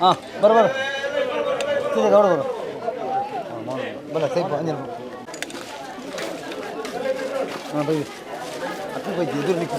ಹಾಂ ಬರೋಬರ ಗೌಡ ಬರು ಬಲ್ಲ ಸೇಫ್ ಅಂಜಲ್ ಹಾಂ ಬೈ ಅತ್ತು ಬೈ ಎದುರು ನಿಂತು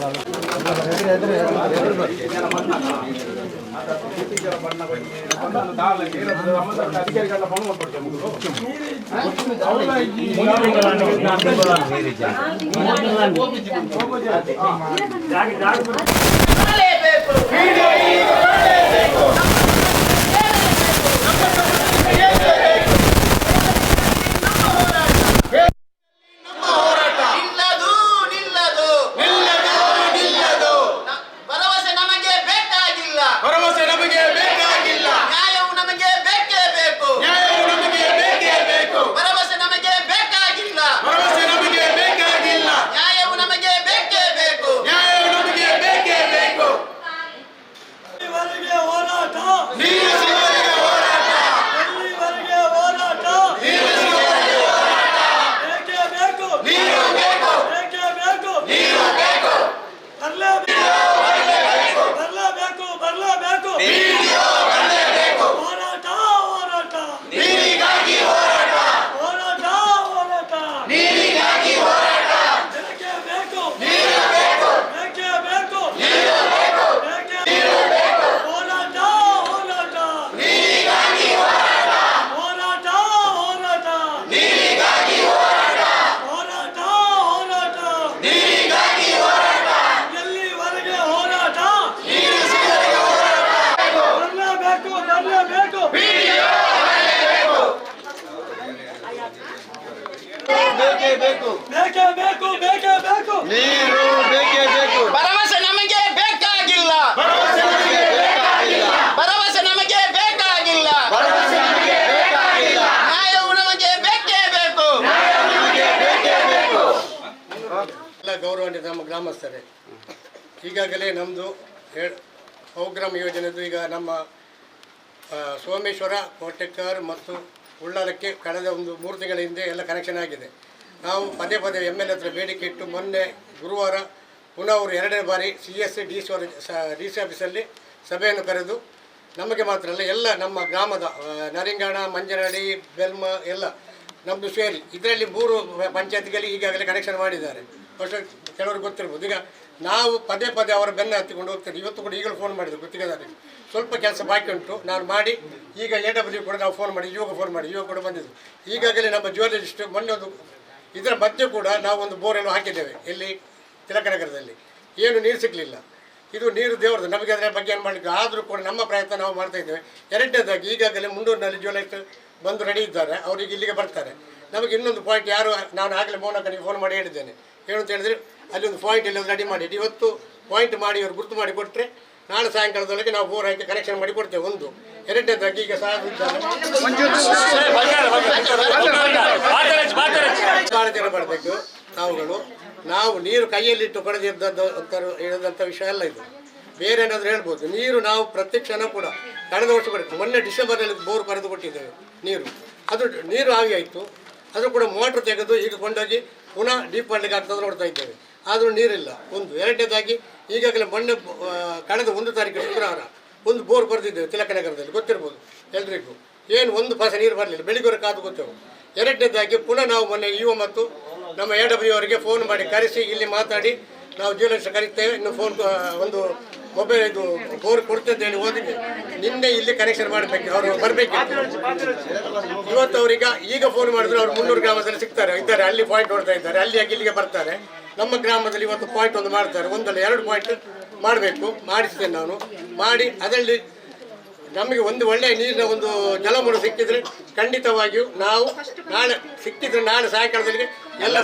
ಭರವಸೆ ನಮಗೆ ಬೇಕಾಗಿಲ್ಲ. ಭರವಸೆ ನಮಗೆ ಬೇಕಾಗಿಲ್ಲ. ನ್ಯಾಯವು ನಮಗೆ ಬೇಕೇ ಬೇಕು. ಎಲ್ಲ ಗೌರವಾನ್ವಿತ ನಮ್ಮ ಗ್ರಾಮಸ್ಥರೇ, ಈಗಾಗಲೇ ನಮ್ಮದು ಪ್ರೋಗ್ರಾಮ್ ಯೋಜನೆದು ಈಗ ನಮ್ಮ ಸೋಮೇಶ್ವರ ಕೋಟೆಕ್ಕರ್ ಮತ್ತು ಉಳ್ಳಾಲಕ್ಕೆ ಕಳೆದ ಒಂದು 3 ತಿಂಗಳ ಹಿಂದೆ ಎಲ್ಲ ಕನೆಕ್ಷನ್ ಆಗಿದೆ. ನಾವು ಪದೇ ಪದೇ ML ಹತ್ರ ಬೇಡಿಕೆ ಇಟ್ಟು ಮೊನ್ನೆ ಗುರುವಾರ ಪುನಃ ಅವರು 2ನೇ ಬಾರಿ CS ಡಿ ಸಿ ಆಫೀಸಲ್ಲಿ ಸಭೆಯನ್ನು ಕರೆದು ನಮಗೆ ಮಾತ್ರ ಅಲ್ಲ ಎಲ್ಲ ನಮ್ಮ ಗ್ರಾಮದ ನರಿಂಗಾಣ, ಮಂಜನಹಳ್ಳಿ, ಬೆಲ್ಮ ಎಲ್ಲ ನಮ್ಮದು ಸೇರಿ ಇದರಲ್ಲಿ 3 ಪಂಚಾಯತ್ಗಳಿಗೆ ಈಗಾಗಲೇ ಕನೆಕ್ಷನ್ ಮಾಡಿದ್ದಾರೆ. ಫಸ್ಟ್ ಕೆಲವರು ಗೊತ್ತಿರ್ಬೋದು. ಈಗ ನಾವು ಪದೇ ಪದೇ ಅವರ ಬೆನ್ನ ಹತ್ತಿಕೊಂಡು ಹೋಗ್ತೇವೆ. ಇವತ್ತು ಕೂಡ ಈಗಲೂ ಫೋನ್ ಮಾಡಿದ್ರು ಗುತ್ತಿಗೆದಾರರಿಗೆ, ಸ್ವಲ್ಪ ಕೆಲಸ ಬಾಕಿ ಉಂಟು ನಾನು ಮಾಡಿ. ಈಗ AW ಕೂಡ ನಾವು ಫೋನ್ ಮಾಡಿ, ಇವಾಗ ಫೋನ್ ಮಾಡಿ, ಇವಾಗ ಕೂಡ ಬಂದಿದ್ದು. ಈಗಾಗಲೇ ನಮ್ಮ ಜ್ಯುವೆಲರಿಸ್ಟ್ ಮೊನ್ನೆ ಒಂದು ಇದರ ಮಧ್ಯೆ ಕೂಡ ನಾವು ಒಂದು ಬೋರೆನ್ನು ಹಾಕಿದ್ದೇವೆ. ಇಲ್ಲಿ ತಿಲಕನಗರದಲ್ಲಿ ಏನು ನೀರು ಸಿಗಲಿಲ್ಲ. ಇದು ನೀರು ದೇವರದು, ನಮಗೆ ಅದರ ಬಗ್ಗೆ ಏನು ಮಾಡಲಿಕ್ಕೆ ಆದರೂ ಕೂಡ ನಮ್ಮ ಪ್ರಯತ್ನ ನಾವು ಮಾಡ್ತಾ ಇದ್ದೇವೆ. 2ನೇದಾಗಿ ಈಗಾಗಲೇ ಮುಂಡೂರಿನಲ್ಲಿ ಜ್ಯುವೆಲರಿಸ್ಟ್ ಬಂದು ರೆಡಿ ಇದ್ದಾರೆ, ಅವರಿಗೆ ಇಲ್ಲಿಗೆ ಬರ್ತಾರೆ. ನಮಗೆ ಇನ್ನೊಂದು ಪಾಯಿಂಟ್ ಯಾರು ನಾನು ಆಗಲೇ ಮೋನಕನಿಗೆ ಫೋನ್ ಮಾಡಿ ಹೇಳಿದ್ದೇನೆ, ಏನು ಅಂತ ಹೇಳಿದರೆ ಅಲ್ಲಿ ಒಂದು ಪಾಯಿಂಟ್ ಎಲ್ಲ ರೆಡಿ ಮಾಡಿ ಇವತ್ತು ಪಾಯಿಂಟ್ ಮಾಡಿ ಇವರು ಗುರುತು ಮಾಡಿ ಕೊಟ್ಟರೆ ನಾಳೆ ಸಾಯಂಕಾಲದೊಳಗೆ ನಾವು ಬೋರ್ ಹಾಕಿ ಕನೆಕ್ಷನ್ ಮಾಡಿ ಕೊಡ್ತೇವೆ. ಒಂದು 2ನೇದಾಗಿ ಈಗ ಕಾಳಜಿ ಮಾಡಬೇಕು ನಾವುಗಳು. ನಾವು ನೀರು ಕೈಯಲ್ಲಿಟ್ಟು ಹೇಳಿದಂಥ ವಿಷಯ ಅಲ್ಲ ಇದು, ಬೇರೆ ಏನಾದರೂ ಹೇಳ್ಬೋದು. ನೀರು ನಾವು ಪ್ರತಿ ಕ್ಷಣ ಕೂಡ ಕಳೆದ ವರ್ಷ ಕೊಡ್ತೀವಿ. ಮೊನ್ನೆ ಡಿಸೆಂಬರ್ನಲ್ಲಿ ಬೋರ್ ಕರೆದು ಕೊಟ್ಟಿದ್ದೇವೆ ನೀರು, ಅದು ನೀರು ಆವಿ ಆಯಿತು. ಅದು ಕೂಡ ಮೋಟ್ರ್ ತೆಗೆದು ಈಗ ಕೊಂಡೋಗಿ ಪುನಃ ಡೀಪ್ ಮಾಡಲಿಕ್ಕೆ ಆಗ್ತದೆ ನೋಡ್ತಾ ಇದ್ದೇವೆ, ಆದರೂ ನೀರಿಲ್ಲ. ಒಂದು 2ನೇದಾಗಿ ಈಗಾಗಲೇ ಮೊನ್ನೆ ಕಳೆದ 1 ತಾರೀಕು ಶುಕ್ರವಾರ ಒಂದು ಬೋರ್ ಬರೆದಿದ್ದೇವೆ ತಿಲಕನಗರದಲ್ಲಿ, ಗೊತ್ತಿರ್ಬೋದು ಎಲ್ರಿಗೂ. ಏನು 1 ಪೈಸೆ ನೀರು ಬರಲಿಲ್ಲ, ಬೆಳಿಗ್ಗೆ ಕಾದು ಗೊತ್ತೇವೆ. 2ನೇದಾಗಿ ಪುನಃ ನಾವು ಮೊನ್ನೆ EO ಮತ್ತು ನಮ್ಮ AW ಅವರಿಗೆ ಫೋನ್ ಮಾಡಿ ಕರೆಸಿ ಇಲ್ಲಿ ಮಾತಾಡಿ ನಾವು ಜ್ಯುವೆಲರ್ಸ್ ಕರೀತೇವೆ. ಇನ್ನು ಫೋನ್ ಒಂದು ಮೊಬೈಲ್ ಇದು ಬೋರ್ ಕೊಡ್ತದೆ ಹೇಳಿ ಓದಿಗೆ ನಿನ್ನೆ ಇಲ್ಲಿ ಕನೆಕ್ಷನ್ ಮಾಡಬೇಕು, ಅವರು ಬರಬೇಕಿತ್ತು. ಇವತ್ತು ಅವರೀಗ ಈಗ ಫೋನ್ ಮಾಡಿದ್ರೆ ಅವರು 300 ಗ್ರಾಮದಲ್ಲಿ ಇದ್ದಾರೆ, ಅಲ್ಲಿ ಪಾಯಿಂಟ್ ಹೊಡ್ತಾ ಇದ್ದಾರೆ, ಅಲ್ಲಿಯಾಗಿ ಇಲ್ಲಿಗೆ ಬರ್ತಾರೆ. ನಮ್ಮ ಗ್ರಾಮದಲ್ಲಿ ಇವತ್ತು ಪಾಯಿಂಟ್ ಒಂದು ಮಾಡ್ತಾರೆ, ಒಂದಲ್ಲ 2 ಪಾಯಿಂಟ್ ಮಾಡಬೇಕು, ಮಾಡಿಸ್ತೇನೆ ನಾನು ಮಾಡಿ. ಅದರಲ್ಲಿ ನಮಗೆ ಒಂದು ಒಳ್ಳೆಯ ನೀರಿನ ಒಂದು ಜಲಮೂಲ ಸಿಕ್ಕಿದ್ರೆ ಖಂಡಿತವಾಗಿಯೂ ನಾವು ನಾಳೆ ಸಾಯಂಕಾಲದಲ್ಲಿ ಎಲ್ಲ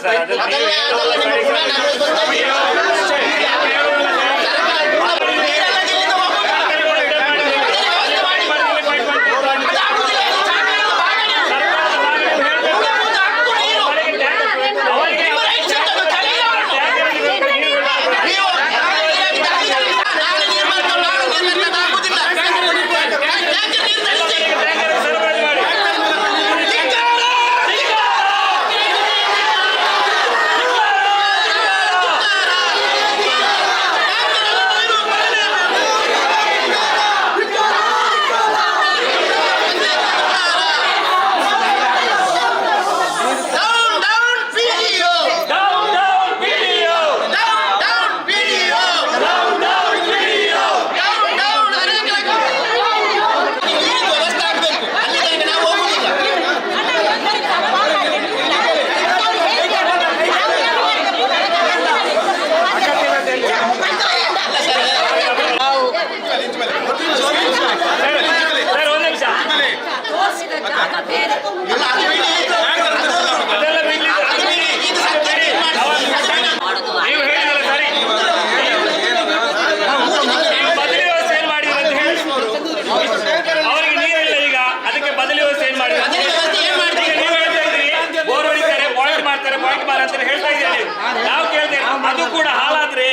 ಹೇಳ್ತಾ ಇದ್ದೇನೆ. ನಾವು ಕೇಳ್ತೇವೆ ಅದು ಕೂಡ ಹಾಳಾದ್ರೆ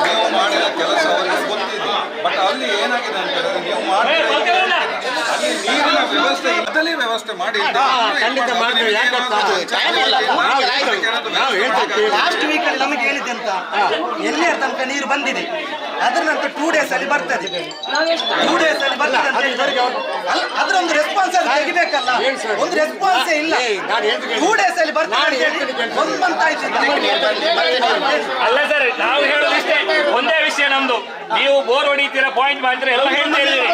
ನೀವು ಮಾಡಿದ ಕೆಲಸ ಅವರಿಗೆ ಗೊತ್ತಿದೆ. ಬಟ್ ಅಲ್ಲಿ ಏನಾಗಿದೆ ಅಂತ ಹೇಳಿದ್ರೆ ನೀವು ಮಾಡಿ ಅಲ್ಲಿ ನೀರಿನ ವ್ಯವಸ್ಥೆ ಇದ್ದಲೇ ವ್ಯವಸ್ಥೆ ಮಾಡಿ ಲಾಸ್ಟ್ ವೀಕಲ್ಲಿ ನಮಗೆ ಹೇಳಿದೆ ಅಂತ ಎಲ್ಲಿಯ ತನಕ ನೀರು ಬಂದಿದೆ, ಅದರ ನಂತರ 2 days ಅಲ್ಲಿ ಬರ್ತದೆ. 2 days ಅಲ್ಲಿ ಬರ್ತದೆ ಅದ್ರ ಒಂದು ರೆಸ್ಪಾನ್ಸ್ ತೆಗಿಬೇಕಲ್ಲ, ಒಂದು ರೆಸ್ಪಾನ್ಸೇ ಇಲ್ಲ. 2 days ಅಲ್ಲಿ ಬರ್ತದೆ 1 month ಆಯ್ತು. ಅಲ್ಲ ಸರ್, ನಾವು ಹೇಳೋದಿಷ್ಟೇ ಒಂದೇ ವಿಷಯ ನಮ್ದು. ನೀವು ಬೋರ್ ಹೊಡಿತೀರಾ, ಪಾಯಿಂಟ್ ಮಾಡ್ತೀರಾ, ಎಲ್ಲ ಹೇಳ್ತಾ ಇದ್ದೀವಿ.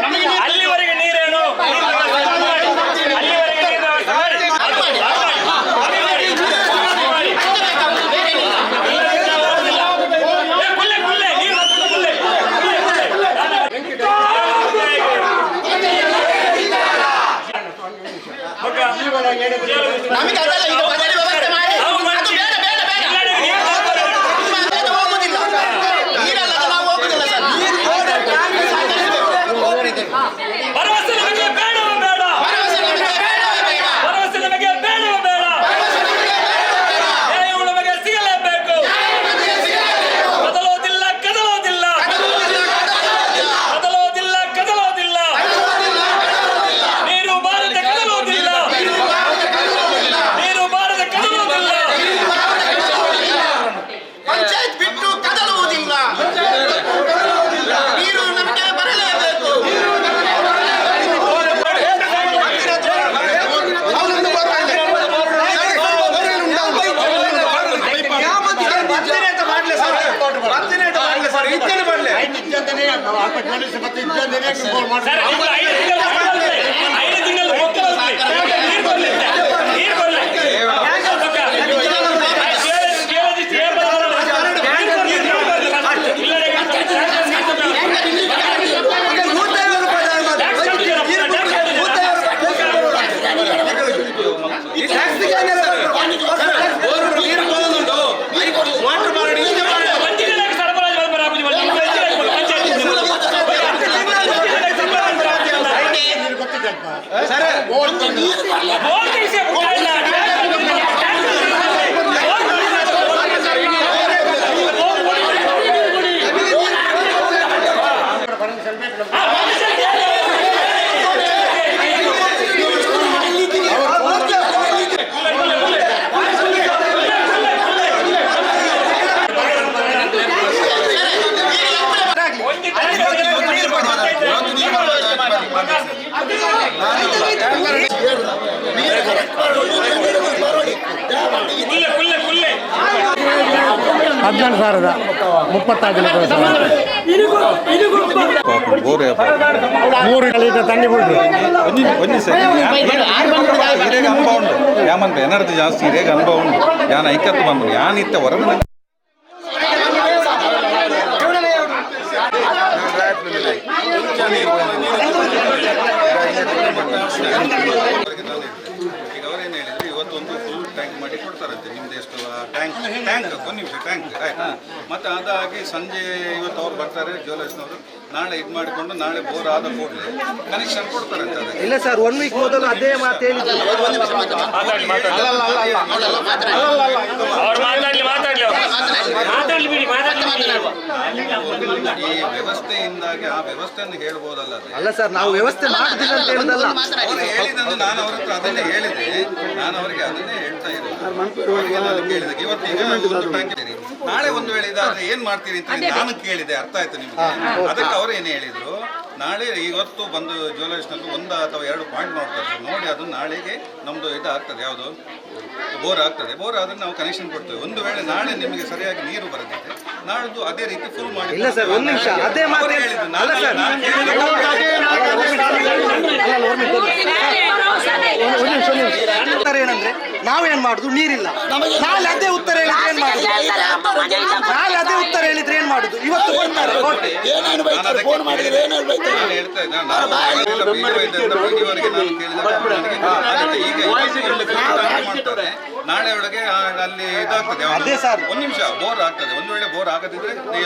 ಅಲ್ಲಿವರೆಗೆ ನೀರೇನು ಅಲ್ಲಿವರೆಗೆ ನೀರು ವ್ಯವಸ್ಥೆ ಮಾಡಿ. ನಮಗೆ ಅದಲ್ಲ, ಈಗ ಬದಲಿ ವ್ಯವಸ್ಥೆ ಮಾಡಿ. ಅದು ಬೇಡ ಬೇಡ ಬೇಡ ಹೋಗುದಿಲ್ಲ, ನೀರಲ್ಲ ನಾವು ಹೋಗುದಿಲ್ಲ ಸರ್. ಮಾಡ್ಲಿ ಸರ್, ಮತ್ತೇನಾಯ್ತು ಮಾಡ್ಲಿ ಸರ್, ಇದ್ದೇನೆ ಮಾಡ್ಲಿ. ನಾವು ಅಲ್ಪ ಜೋಡಿಸಿ ಮತ್ತೆ ಇದ್ದೇನೆ ಫೋನ್ ಮಾಡಿ. ಸರ್, ಇದು 5 ತಿಂಗಳು ಮಕ್ಕಳು ನೀರು ಬರ್ಲಿ. ತಂಡಿ ಬಿಡ್ರಿ ಹಿರೇಗ ಅನುಭವ ಉಂಟು ಯಾಮಂತ ಎನರ್ಜಿ ಜಾಸ್ತಿ ಹಿರೇಗ ಅನುಭವ ಉಂಟು ಯಾನ್ ಐಕತ್ತು ಬಂದು ಯಾನ್ ಇತ್ತ ಹೊರಗಿನ ಈಗ ಅವರೇನು ಹೇಳಿದ್ರು ಇವತ್ತೊಂದು ಫುಲ್ ಟ್ಯಾಂಕ್ ಮಾಡಿ ಕೊಡ್ತಾರಂತೆ ನಿಮ್ದು ಎಷ್ಟು ಟ್ಯಾಂಕ್ ಒಂದು ನಿಮಿಷ ಟ್ಯಾಂಕ್ ಆಯ್ತು ಮತ್ತು ಅದಾಗಿ ಸಂಜೆ ಇವತ್ತು ಅವ್ರು ಬರ್ತಾರೆ ಜ್ಯುವೆಲರ್ಸ್ನವರು ನಾಳೆ ಇದು ಮಾಡಿಕೊಂಡು ನಾಳೆ ಬೋರ್ ಆದ ಕೂಡಲೇ ಕನೆಕ್ಷನ್ ಕೊಡ್ತಾರಂತೆ ಅದಕ್ಕೆ. ಇಲ್ಲ ಸರ್, 1 ವೀಕ್ ಮೊದಲು ಅದೇ ಮಾತು ಹೇಳಿದ್ರು. ಈ ವ್ಯವಸ್ಥೆಯಿಂದಾಗಿ ಆ ವ್ಯವಸ್ಥೆಯನ್ನು ಹೇಳ್ಬೋದಲ್ಲ ಅದೇ. ಅಲ್ಲ ಸರ್, ನಾವು ವ್ಯವಸ್ಥೆ ಮಾಡುದಿಲ್ಲ ಅಂತ ಹೇಳಿದಲ್ಲ. ಅವರು ಹೇಳಿದಂದ್ರೆ ನಾನು ಅವ್ರ ಹತ್ರ ಅದನ್ನೇ ಹೇಳಿದೆ, ನಾನು ಅವರಿಗೆ ಅದನ್ನೇ ಹೇಳ್ತಾ ಇರೋದು. ಕೇಳಿದೆ ಇವತ್ತೀಗ ಒಂದು ಟ್ಯಾಂಕ್ ಇದೆ. ನಾಳೆ ಒಂದು ವೇಳೆ ಇದಾದ್ರೆ ಏನ್ ಮಾಡ್ತೀರಿ ಅಂತ ನಾನು ಕೇಳಿದೆ, ಅರ್ಥ ಆಯ್ತು ನಿಮ್ಗೆ? ಅದಕ್ಕೆ ಅವ್ರು ಏನು ಹೇಳಿದ್ರು, ನಾಳೆ ಇವತ್ತು ಬಂದು ಜ್ಯುವೆಲರ್ಸ್ನಲ್ಲಿ 1 ಅಥವಾ 2 ಪಾಯಿಂಟ್ ನೋಡ್ತಾರೆ, ನೋಡಿ ಅದು ನಾಳೆಗೆ ನಮ್ದು ಇದು ಆಗ್ತದೆ, ಯಾವುದು ಬೋರ್ ಆಗ್ತದೆ. ಬೋರ್ ಆದ್ರೆ ನಾವು ಕನೆಕ್ಷನ್ ಕೊಡ್ತೇವೆ. ಒಂದು ವೇಳೆ ನಾಳೆ ನಿಮಗೆ ಸರಿಯಾಗಿ ನೀರು ಬರದಿದೆ ನಾಳ್ದು ಅದೇ ರೀತಿ ಫುಲ್ ಮಾಡಿ. ಇಲ್ಲ ಸರ್, 1 ನಿಮಿಷ, ಅದೇ ಮಾತು ಹೇಳಿದ್ರು. ಅಲ್ಲ ಸರ್, ಏನಂದ್ರೆ ನಾವೇನ್ ಮಾಡುದು, ನೀರಿಲ್ಲ. ನಾಳೆ ಅದೇ ಉತ್ತರ ಹೇಳಿದ್ರೆ ಏನ್ ಮಾಡುದು? ನಾಳೆ ಅದೇ ಉತ್ತರ ಹೇಳಿದ್ರೆ ಏನ್ ಮಾಡುದು? ಇವತ್ತು ಕೊಡ್ತಾರೆ. ನಾಳೆ ಒಳಗೆ ಅಲ್ಲಿ ಇದಾಗ್ತದೆ. ಅದೇ ಸರ್, 1 ನಿಮಿಷ ಬೋರ್ ಆಗ್ತದೆ. ಒಂದು ವೇಳೆ ಬೋರ್ ಆಗದಿದ್ರೆ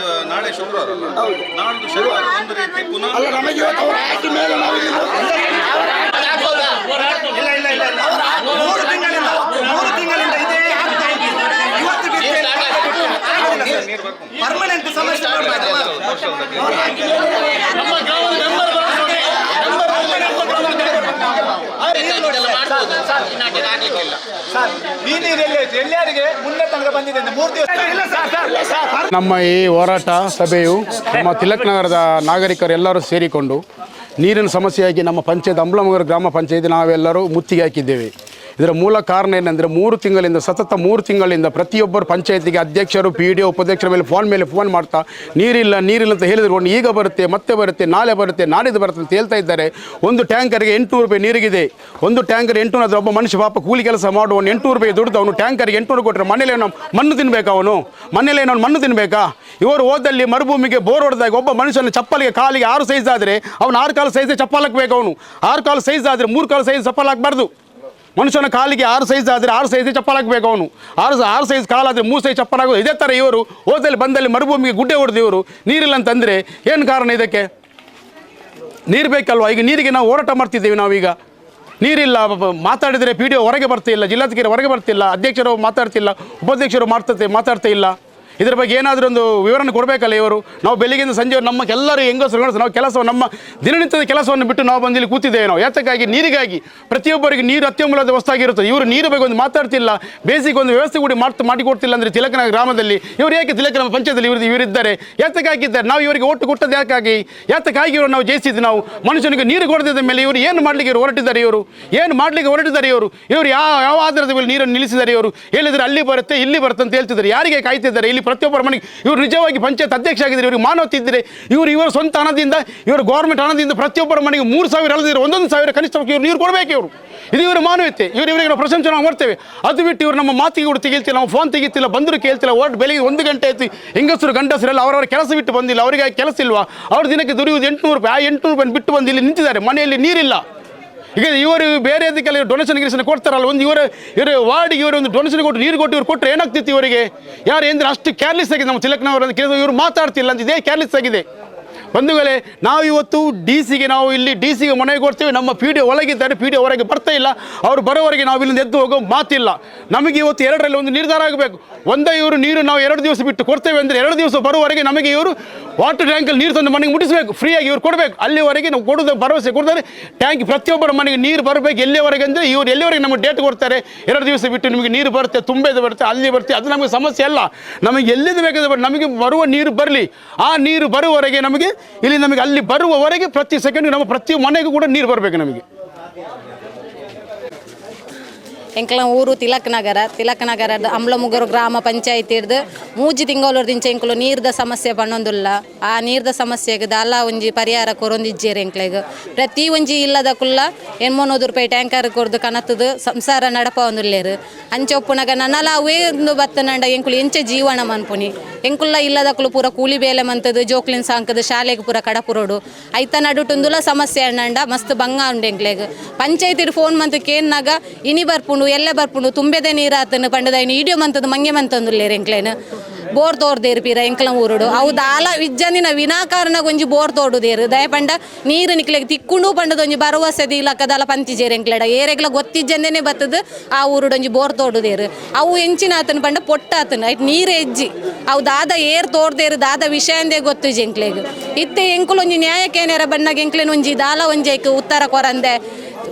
ನಾಳೆ ಶುಕ್ರವಾರ ಅಲ್ಲ, ನಾಳ್ದು ಶನಿವಾರ ಒಂದು ರೀತಿ ಪುನಃ ಇಲ್ಲ ಇಲ್ಲ ಇಲ್ಲ ಇಲ್ಲ, 3 ತಿಂಗಳಿಂದ ಇದೇ ಆಗ್ತಾ ಇದೆ. ಇವತ್ತು ಪರ್ಮನೆಂಟ್ ಸಮಸ್ಯೆ ನಮ್ಮ ಈ ಹೋರಾಟ ಸಭೆಯು ನಮ್ಮ ತಿಲಕ್ ನಗರದ ನಾಗರಿಕರೆಲ್ಲರೂ ಸೇರಿಕೊಂಡು ನೀರಿನ ಸಮಸ್ಯೆಯಾಗಿ ನಮ್ಮ ಪಂಚಾಯತ್ ಅಂಬ್ಲಮಗರ ಗ್ರಾಮ ಪಂಚಾಯತ್ ನಾವೆಲ್ಲರೂ ಮುತ್ತಿಗೆ ಹಾಕಿದ್ದೇವೆ. ಇದರ ಮೂಲ ಕಾರಣ ಏನಂದರೆ 3 ತಿಂಗಳಿಂದ ಸತತ 3 ತಿಂಗಳಿಂದ ಪ್ರತಿಯೊಬ್ಬರು ಪಂಚಾಯತಿಗೆ ಅಧ್ಯಕ್ಷರು PDO ಉಪಾಧ್ಯಕ್ಷರ ಮೇಲೆ ಫೋನ್ ಮಾಡ್ತಾ ನೀರಿಲ್ಲ ಅಂತ ಹೇಳಿದ್ರು. ಈಗ ಬರುತ್ತೆ, ಮತ್ತೆ ಬರುತ್ತೆ, ನಾಳೆ ಬರುತ್ತೆ, ನಾಡಿದ್ದು ಬರುತ್ತೆ ಅಂತ ಹೇಳ್ತಾ ಇದ್ದಾರೆ. ಒಂದು ಟ್ಯಾಂಕರ್ಗೆ 800 ರೂಪಾಯಿ ನೀರಿಗಿದೆ. ಒಂದು ಟ್ಯಾಂಕರ್ 800, ಒಬ್ಬ ಮನುಷ್ಯ ಪಾಪ ಕೂಲಿ ಕೆಲಸ ಮಾಡುವನು 800 ರೂಪಾಯಿ ದುಡ್ದು ಅವನು ಟ್ಯಾಂಕರ್ಗೆ 800 ಕೊಟ್ಟರೆ ಮನೇಲಿ ನಾವು ಮಣ್ಣು ತಿನ್ಬೇಕಾ? ಮನೇಲಿ ನಾವು ಮಣ್ಣು ತಿನ್ಬೇಕಾ? ಇವರು ಹೋದಲ್ಲಿ ಮರುಭೂಮಿಗೆ ಬೋರ್ ಹೊಡೆದಾಗ ಒಬ್ಬ ಮನುಷ್ಯನ ಚಪ್ಪಲಿಗೆ ಕಾಲಿಗೆ 6 ಸೈಜ್ ಆದರೆ ಅವನು 6 ಕಾಲು ಸೈಜ್ ಚಪ್ಪಲ್ ಹಾಕಬೇಕು. ಅವನು 6 ಕಾಲು ಸೈಜ್ ಆದರೆ 3 ಕಾಲು ಸೈಜ್ ಚಪ್ಪಲ್ ಹಾಕಬಾರ್ದು. ಮನುಷ್ಯನ ಕಾಲಿಗೆ 6 ಸೈಜ್ ಆದರೆ 6 ಸೈಜ್ ಚಪ್ಪಲ್ ಹಾಕಬೇಕು. ಅವನು 6 ಸೈಜ್ ಕಾಲಾದರೆ 3 ಸೈಜ್ ಚಪ್ಪಲ್ ಹಾಕೋದು. ಇದೇ ಥರ ಇವರು ಹೋದಲ್ಲಿ ಬಂದಲ್ಲಿ ಮರುಭೂಮಿಗೆ ಗುಡ್ಡೆ ಹೊಡೆದು ಇವರು ನೀರಿಲ್ಲ ಅಂತಂದರೆ ಏನು ಕಾರಣ? ಇದಕ್ಕೆ ನೀರು ಬೇಕಲ್ವ? ಈಗ ನೀರಿಗೆ ನಾವು ಹೋರಾಟ ಮಾಡ್ತಿದ್ದೇವೆ. ನಾವೀಗ ನೀರಿಲ್ಲ, ಮಾತಾಡಿದರೆ PDO ಹೊರಗೆ ಬರ್ತಿಲ್ಲ, ಜಿಲ್ಲಾಧಿಕಾರಿ ಹೊರಗೆ ಬರ್ತಿಲ್ಲ, ಅಧ್ಯಕ್ಷರು ಮಾತಾಡ್ತಿಲ್ಲ, ಉಪಾಧ್ಯಕ್ಷರು ಮಾತಾಡ್ತಾ ಇಲ್ಲ. ಇದರ ಬಗ್ಗೆ ಏನಾದರೂ ಒಂದು ವಿವರಣೆ ಕೊಡಬೇಕಲ್ಲ ಇವರು. ನಾವು ಬೆಳಿಗ್ಗೆಯಿಂದ ಸಂಜೆ ನಮ್ಮ ಎಲ್ಲರೂ ಹೆಂಗಸರು ನಾವು ಕೆಲಸ ನಮ್ಮ ದಿನನಿತ್ಯದ ಕೆಲಸವನ್ನು ಬಿಟ್ಟು ನಾವು ಬಂದಿಲ್ಲಿ ಕೂತಿದ್ದೇವೆ. ನಾವು ಯಾತಕ್ಕಾಗಿ? ನೀರಿಗಾಗಿ. ಪ್ರತಿಯೊಬ್ಬರಿಗೆ ನೀರು ಅತ್ಯಮೂಲ್ಯದ ವಸ್ತಾಗಿರುತ್ತದೆ. ಇವರು ನೀರು ಬಗ್ಗೆ ಒಂದು ಮಾತಾಡ್ತಿಲ್ಲ, ಬೇಸಿಗೆ ಒಂದು ವ್ಯವಸ್ಥೆ ಕೂಡ ಮಾಡಿಕೊಡ್ತಿಲ್ಲ ಅಂದರೆ ತಿಲಕನ ಗ್ರಾಮದಲ್ಲಿ ಇವರು ಯಾಕೆ ತಿಲಕನ ಪಂಚಾಯತಲ್ಲಿ ಇವರಿದ್ದಾರೆ? ಯಾತಕ್ಕಾಗಿದ್ದಾರೆ? ನಾವು ಇವರಿಗೆ ಓಟು ಕೊಟ್ಟದ್ದು ಯಾತಕ್ಕಾಗಿ ಇವರು ನಾವು ಜಯಿಸಿದ್ದು? ನಾವು ಮನುಷ್ಯನಿಗೆ ನೀರು ಕೊಡದಿದ್ದ ಮೇಲೆ ಇವರು ಏನು ಮಾಡಲಿಕ್ಕೆ ಹೊರಟಿದ್ದಾರೆ? ಏನು ಮಾಡಲಿಕ್ಕೆ ಹೊರಟಿದ್ದಾರೆ? ಇವರು ಯಾವ ಆಧಾರದ ಮೇಲೆ ನೀರನ್ನು ನಿಲ್ಲಿಸಿದ್ದಾರೆ? ಇವರು ಹೇಳಿದರೆ ಅಲ್ಲಿ ಬರುತ್ತೆ ಇಲ್ಲಿ ಬರುತ್ತೆ ಅಂತ ಹೇಳ್ತಿದ್ದಾರೆ. ಯಾರಿಗೆ ಕಾಯ್ತಿದ್ದಾರೆ? ಇಲ್ಲಿ ಪ್ರತಿಯೊಬ್ಬರ ಮನೆಗೆ ಇವರು ನಿಜವಾಗಿ ಪಂಚಾಯತ್ ಅಧ್ಯಕ್ಷ ಆಗಿದ್ದಾರೆ, ಇವರಿಗೆ ಮಾನವತೆ ಇದ್ದರೆ ಇವರ ಸ್ವಂತ ಹಣದಿಂದ ಇವರು ಗೌರ್ಮೆಂಟ್ ಹಣದಿಂದ ಪ್ರತಿಯೊಬ್ಬರ ಮನೆಗೆ 3,000 ಅಲ್ಲದಿದ್ರೆ 1,000 ಕನಿಷ್ಠ ಇವರು ನೀರು ಕೊಡಬೇಕು. ಇದು ಇವರ ಮಾನವತೆ. ಇವರಿಗೆ ನಾವು ಪ್ರಶಂಸೆ ನಾವು ಮಾಡ್ತೇವೆ. ಅದು ಬಿಟ್ಟು ಇವರು ನಮ್ಮ ಮಾತಿಗೆ ಕೂಡ ತೆಗಿಲ್ತಿಲ್ಲ, ನಾವು ಫೋನ್ ತೆಗಿತಿಲ್ಲ, ಬಂದರೂ ಕೇಳ್ತಿಲ್ಲ. ಒಟ್ಟು ಬೆಳಿಗ್ಗೆ 1 ಗಂಟೆ ಆಯ್ತು, ಹೆಂಗಸರು ಗಂಡಸರೆಲ್ಲ ಅವರವರ ಕೆಲಸ ಬಿಟ್ಟು ಬಂದಿಲ್ಲ. ಅವರಿಗೆ ಕೆಲಸ ಇಲ್ವಾ? ಅವ್ರ ದಿನಕ್ಕೆ ದುಡಿಯುವುದು 800 ರೂಪಾಯಿ. ಆ 800 ರೂಪಾಯಿ ಬಿಟ್ಟು ಬಂದು ಇಲ್ಲಿ ನಿಂತಿದ್ದಾರೆ. ಮನೆಯಲ್ಲಿ ನೀರಿಲ್ಲ. ಈಗ ಇವರು ಬೇರೆ ಅದಕ್ಕೆಲ್ಲ ಡೊನೇಷನ್ ಗಿರೇಷನ್ ಕೊಡ್ತಾರಲ್ಲ, ಒಂದು ಇವರ ವಾರ್ಡಿಗೆ ಇವರು ಒಂದು ಡೊನೇಷನ್ ಕೊಟ್ಟು ನೀರು ಕೊಟ್ಟು ಇವರು ಕೊಟ್ಟರೆ ಏನಾಗ್ತಿತ್ತು ಇವರಿಗೆ? ಯಾರು ಅಂದರೆ ಅಷ್ಟು ಕೇರ್ಲೆಸ್ ಆಗಿದೆ ನಮ್ಮ ತಿಲಕ್ನವರ ಕೆಲಸ. ಇವರು ಮಾತಾಡ್ತಿಲ್ಲ ಅಂತ ಇದೇ ಕೇರ್ಲೆಸ್ ಆಗಿದೆ. ಬಂಧುಗಳೇ, ನಾವು ಇವತ್ತು ಡಿಸಿಗೆ ನಾವು ಇಲ್ಲಿ ಡಿಸಿಗೆ ಮನೆಗೆ ಕೊಡ್ತೇವೆ. ನಮ್ಮ ಪಿ ಡಿ ಒಳಗಿದ್ದಾರೆ, ಪಿ ಡಿ ಹೊರಗೆ ಬರ್ತಾ ಇಲ್ಲ. ಅವರು ಬರೋವರೆಗೆ ನಾವು ಇಲ್ಲಿಂದ ಎದ್ದು ಹೋಗೋ ಮಾತಿಲ್ಲ. ನಮಗೆ ಇವತ್ತು 2ರಲ್ಲಿ ಒಂದು ನಿರ್ಧಾರ ಆಗಬೇಕು. ಒಂದೇ ಇವರು ನೀರು ನಾವು 2 ದಿವಸ ಬಿಟ್ಟು ಕೊಡ್ತೇವೆ ಅಂದರೆ 2 ದಿವಸ ಬರುವವರೆಗೆ ನಮಗೆ ಇವರು ವಾಟರ್ ಟ್ಯಾಂಕಲ್ಲಿ ನೀರು ತಂದು ಮನೆಗೆ ಮುಟ್ಟಿಸಬೇಕು, ಫ್ರೀಯಾಗಿ ಇವ್ರು ಕೊಡಬೇಕು. ಅಲ್ಲಿವರೆಗೆ ನಾವು ಕೊಡೋದು ಭರವಸೆ ಕೊಡ್ತಾರೆ. ಟ್ಯಾಂಕ್ ಪ್ರತಿಯೊಬ್ಬರ ಮನೆಗೆ ನೀರು ಬರಬೇಕು. ಎಲ್ಲಿವರೆಗೆ ಅಂದರೆ ಇವರು ಎಲ್ಲಿವರೆಗೆ ನಮಗೆ ಡೇಟ್ ಕೊಡ್ತಾರೆ, 2 ದಿವಸ ಬಿಟ್ಟು ನಿಮಗೆ ನೀರು ಬರುತ್ತೆ, ತುಂಬೆದು ಬರುತ್ತೆ, ಅಲ್ಲಿ ಬರುತ್ತೆ, ಅದು ನಮಗೆ ಸಮಸ್ಯೆ ಅಲ್ಲ. ನಮಗೆ ಎಲ್ಲಿಂದ ಬೇಕಾದ್ರೆ ನಮಗೆ ಬರುವ ನೀರು ಬರಲಿ. ಆ ನೀರು ಬರುವವರೆಗೆ ನಮಗೆ ಇಲ್ಲಿ ನಮಗೆ ಅಲ್ಲಿ ಬರುವವರೆಗೆ ಪ್ರತಿ ಸೆಕೆಂಡ್ ನಮ್ಮ ಪ್ರತಿ ಮನೆಗೂ ಕೂಡ ನೀರು ಬರಬೇಕು ನಮಗೆ. ಎಂಕ್ಲ ಊರು ತಿಲಕ್ನಗರದ ಅಂಬ್ಲಮುಗರು ಗ್ರಾಮ ಪಂಚಾಯತಿ ಹಿಡ್ದು 3 ತಿಂಗಳವರೆದಿಂಚ ಎಂಕ್ಲು ನೀರ್ದ ಸಮಸ್ಯೆ ಪಣ್ಣೊಂದುಲ್ಲ. ಆ ನೀರ್ದ ಸಮಸ್ಯೆಗೆ ದಾಲ ಒಂಜಿ ಪರಿಹಾರ ಕೊರೊಂದಿಜ್ಜೇರಿ ಎಂಕ್ಲೆಗ್ ಪ್ರತಿ ಒಂಜಿ ಇಲ್ಲದ ಕುಲ್ಲ 800 ರೂಪಾಯಿ ಟ್ಯಾಂಕರ್ ಕೊರ್ದು ಕನತದು ಸಂಸಾರ ನಡಪ ಒಂದುಲ್ಲೇರು. ಅಂಚೆ ಒಪ್ಪುನಗ ನನ್ನಲ ಅವೇ ಒಂದು ಬತ್ತನಂಡ ಎಂಕ್ಲು ಎಂಚೆ ಜೀವನ ಮನ್ಪುನಿ. ಎಂಕುಲ್ಲ ಇಲ್ಲದ ಕುಲು ಪೂರ ಕೂಲಿ ಬೇಲೆ ಮಂತದು ಜೋಕ್ಲಿನ್ ಸಾಂಕದು ಶಾಲೆಗೆ ಪೂರ ಕಡಪುರೋಡು ಐತ ನಡುಟುಂದುಲ ಸಮಸ್ಯೆ ಅಣ್ಣಂಡ ಮಸ್ತ್ ಬಂಗ ಉಂಡು ಎಂಕ್ಲೆಗ್. ಪಂಚಾಯತಿಡ್ ಫೋನ್ ಮಂತ್ ಕೇನ್ನಾಗ ಇನಿ ಬರ್ಪುಂಡು ಎಲ್ಲ ಬರ್ಪುಂಡು ತುಂಬೆದೆ ನೀರು ಆತನು ಪಂಡದೈನು ಈಡಿಯೋ ಮಂತದ್ದು ಮಂಗೆ ಮಂತಂದುಲ್ಲೇರು ಎಂಕ್ಲೇನು ಬೋರ್ ತೋರ್ದೇರು ಪೀರ ಎಂಕ್ಲ ಊರುಡು ಅವು ದಾಲ ವಿಜ್ಜನಿನ ವಿನಾಕಾರಣ ಒಂಜಿ ಬೋರ್ ತೋಡುದೇರು ದಯ ಪಂಡ ನೀರು ನಿಕ್ಲೆಗೆ ತಿಕ್ಕೊಂಡು ಪಂಡದ ಒಂಜಿ ಭರವಸೆದಿ ಇಲ್ಲಕ್ಕದಲ್ಲ ಪಂತಿಜೇರು ಎಂಕ್ಲೆಡ ಏರೆಗ್ಲ ಗೊತ್ತಿಜ್ಜಂದೇನೆ ಬತ್ತದು ಆ ಊರುಡು ಒಂಜಿ ಬೋರ್ ತೋಡುದೇರು ಅವು ಎಂಚಿನ ಆತನು ಪಂಡ ಪೊಟ್ಟ ಆತನು ಐಟ್ ನೀರು ಹೆಜ್ಜಿ ಅವು ದಾದ ಏರ್ ತೋರ್ದೇರು ದಾದ ವಿಷಯ ಅಂದೇ ಗೊತ್ತು ಎಂಕ್ಲೆಗ್ ಇತ್ತೆ ಎಂಕುಲು ಒಂಜಿ ನ್ಯಾಯಕ್ಕೇನೇರ ಬಣ್ಣಗೆ ಎಂಕ್ಲೇನು ಒಂಜಿ ದಾಲ ಒಂಜೈಕ್ ಉತ್ತರ ಕೊರಂದೆ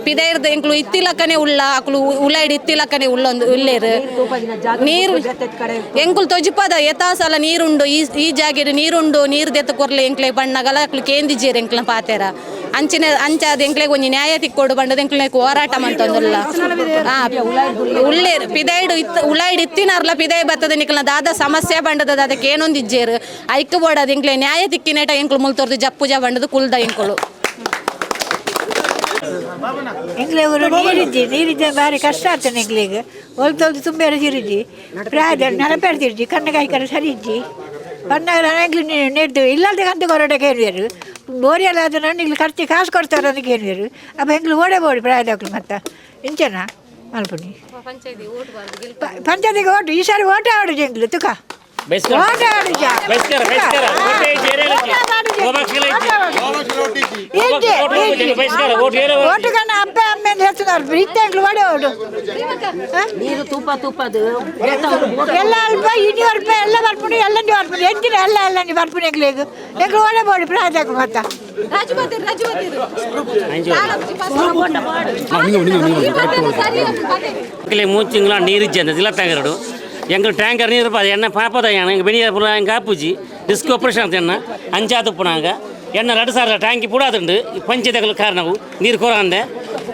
ಪಿದೈರ್ದ ಎಂಕ್ಲು ಇತ್ತಿಲಕ್ಕನೆ ಉಳ್ಳ ಅಕ್ಲು ಉಳ್ಳೈಡ್ ಇತ್ತಿಲಕ್ಕನೆ ಉಳ್ಳೊಂದು ಉಳ್ಳೇರು ನೀರು ಎಂಕುಲು ತೊಜಿಪದ ಯಥಾಸಲ ನೀರುಂಡು ಈ ಜಾಗೆಡ್ ನೀರುಂಡು ನೀರು ದೆತ್ತ ಕೊರ್ಲೆ ಎಂಕ್ಲೆ ಬಣ್ಣಗಲ ಅಕ್ಲು ಕೇಂದಿಜೇರು ಎಂಕ್ಲ ಪಾತೆರ ಅಂಚಿನ ಅಂಚಾದ ಎಂಕ್ಲೆಗೆ ಒಂಜಿ ನ್ಯಾಯ ತಿಕ್ಕೋಡು ಬಂಡದ ಎಂಕ್ಲೆ ಹೋರಾಟ ಮಂತೊಂದುಲ್ಲ ಉಳ್ಳೇರು ಪಿದೈಡು ಉಳ್ಳೈಡ್ ಇತ್ತಿನಾರ್ಲ ಪಿದೈ ಬತ್ತದ ನಿಕ್ಲ ದಾದ ಸಮಸ್ಯೆ ಬಂಡದ ಅದಕ್ಕೆ ಏನೊಂದಿಜ್ಜೇರು ಐಕ್ ಬೋಡದ ಎಂಕ್ಲೆ ನ್ಯಾಯ ತಿಕ್ಕಿನೇಟ ಎಂಕ್ಲು ಮುಲ್ತೋರ್ದು ಜಪ್ಪುಜ ಬಂಡದು ಕುಲ್ದ ಎಂಕುಳು ಎಂಗ್ಲೆ ಊರು ನೀರಿದ್ದೆ ಭಾರಿ ಕಷ್ಟ ಆಗ್ತಾನೆ ಎಂಗ್ಲಿಗೆ ಹೊಲ್ತೊಲ್ದು ತುಂಬ ಇರಿಜಿ ಪ್ರಾಯದ ನೆನಪೆಡ್ತಿರ್ಜಿ ಕಣ್ಣಗಾಯ್ಕರ ಸರಿಜ್ಜಿ ಬಣ್ಣಗಳ ಎಂಗ್ಲಿ ನೆಡ್ದು ಇಲ್ಲದೆ ಕಂತು ಕೊರಟಕ್ಕೆ ಏನ್ವೇರು ಬೋರಿಯಲ್ಲ ಅದು ನನಗೆ ಖರ್ಚು ಕಾಸು ಕೊಡ್ತಾರೆ ಅದಕ್ಕೆ ಏನ್ವೇರು ಅಪ್ಪ ಎಂಗ್ಲು ಓಡೇ ಬೋಡಿ ಪ್ರಾಯದಕ್ಲು ಮತ್ತೆ ಇಂಚನ ಮಲ್ಪುನಿ ಪಂಚಾಯತಿಗೆ ಓಟು ಈ ಸಾರಿ ಓಟ ಆಡುದು ಎಂಗ್ಲು ತುಕ ಓಟ ಆಡುಜ ಓಟುಗಣ್ಣ ಅಪ್ಪ ಅಮ್ಮ ಹೇಳ್ತಿದ್ರು ಇತ್ತಂಗ್ಲು ಓಡೆ ಓಡು ನೀರು ತುಪ್ಪದು ಎಲ್ಲ ಅಲ್ಪ 200 ರೂಪಾಯಿ ಎಲ್ಲ ಬರ್ಪುಣಿ ಎಲ್ಲ ನೀವು ಬರ್ಪುಣಿ ಎಂಜಿನ ಎಲ್ಲ ನೀವು ಬರ್ಪುಣಿ ಎಂಗ್ಲಿಗೆ ಎಂಗ್ಲು ಓಡೆ ಬೋಡಿ ಪ್ರಾಯದಾಗ ಮತ್ತ மூச்சுங்களா நீர் அந்த திலத்தாங்கரடு எங்கள் டேங்கர் நீர் பாது என்ன பாப்பதாங்க எங்கள் வெளியே எங்கள் ஆப்பூச்சி டிஸ்க் ஆப்ரேஷன் என்ன அஞ்சாவது போனாங்க என்ன 2 சார் ಟ್ಯಾಂಕಿ ಪೂಡಾದುಂಡು ಪಂಚಾಯತ್ಗಳ ಕಾರಣವು ನೀರು ಕೊರಂದೆ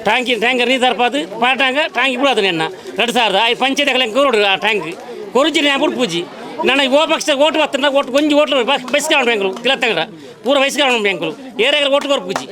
ಟ್ಯಾಂಕರ್ ನೀರು ತರಪಾದು ಪಾಟಾಂಗ ಟ್ಯಾಂಕಿ ಪೂಡಾದು ಎನ್ನ 2 ಸಾರದ ಪಂಚಾಯತ್ಗಳ ಕೊರಡು ಆ ಟ್ಯಾಂಕ್ ಕೊರುಜಿ ನಾನು ಪೂಜಿ ನನಗೆ ಓ ಪಕ್ಷ ಓಟು ಬರ್ತನ ಓಟು ಕೊಂಚ ಓಟ್ಲು ಬಸ್ಕಾಡು ಬೆಂಗಳೂರು ತಿಲತ್ತಂಗಡ ಪೂರ ವಯಸ್ಸಿಗೆ ಬೆಂಗಳೂರು ಏರಿಯಾಗ ಓಟು ಕೊರು ಪೂಜಿ